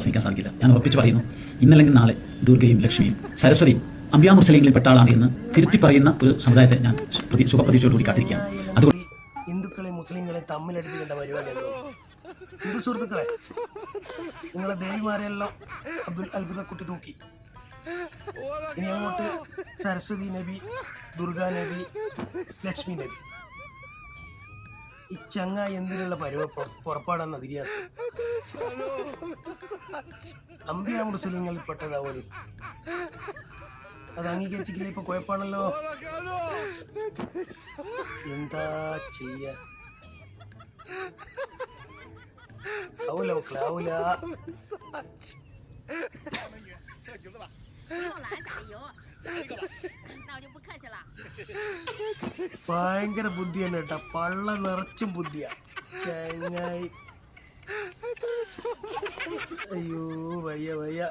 പ്രസംഗിക്കാൻ സാധിക്കില്ല. ഞാൻ ഉറപ്പിച്ച് പറയുന്നു, ഇന്നല്ലെങ്കിൽ നാളെ ദുർഗയും ലക്ഷ്മിയും സരസ്വതിയും അമ്പിയാ മുർസലീങ്ങളിൽ പെട്ട ആളാണ് എന്ന് തിരുത്തി പറയുന്ന ഒരു സമുദായത്തെ ഞാൻ സുഖപ്രതീക്ഷയോടുകൂടി കാത്തിരിക്കുകയാണ്. അതുകൊണ്ട് ഹിന്ദുക്കളെ മുസ്ലിങ്ങളെ തമ്മിലടിപ്പിക്കേണ്ട പരിപാടിയാണ്. ഹിന്ദു സുഹൃത്തുക്കളെ, നിങ്ങളെ ദേവിമാരെല്ലാം അത്ഭുതക്കുട്ടി തൂക്കി. ഇനി അങ്ങോട്ട് സരസ്വതി നബി, ദുർഗാ നബി, ലക്ഷ്മി നബി. ഈ ചങ്ങായി എന്തിനുള്ള പുറപ്പാടാന്ന് അതിരിയാത്ത അമ്പിയാ മുസ്ലിങ്ങളിൽ പെട്ടതാ പോലും. അത് അംഗീകരിച്ചില്ല. ഇപ്പൊ കുഴപ്പമാണല്ലോ. എന്താ ചെയ്യ? ആവൂല മക്കളെ, ആവൂല. ഭയങ്കര ബുദ്ധി തന്നെ കേട്ടാ, പള്ള നിറച്ചും ബുദ്ധിയാ ചങ്ങായി. അയ്യോ വയ്യ വയ്യ.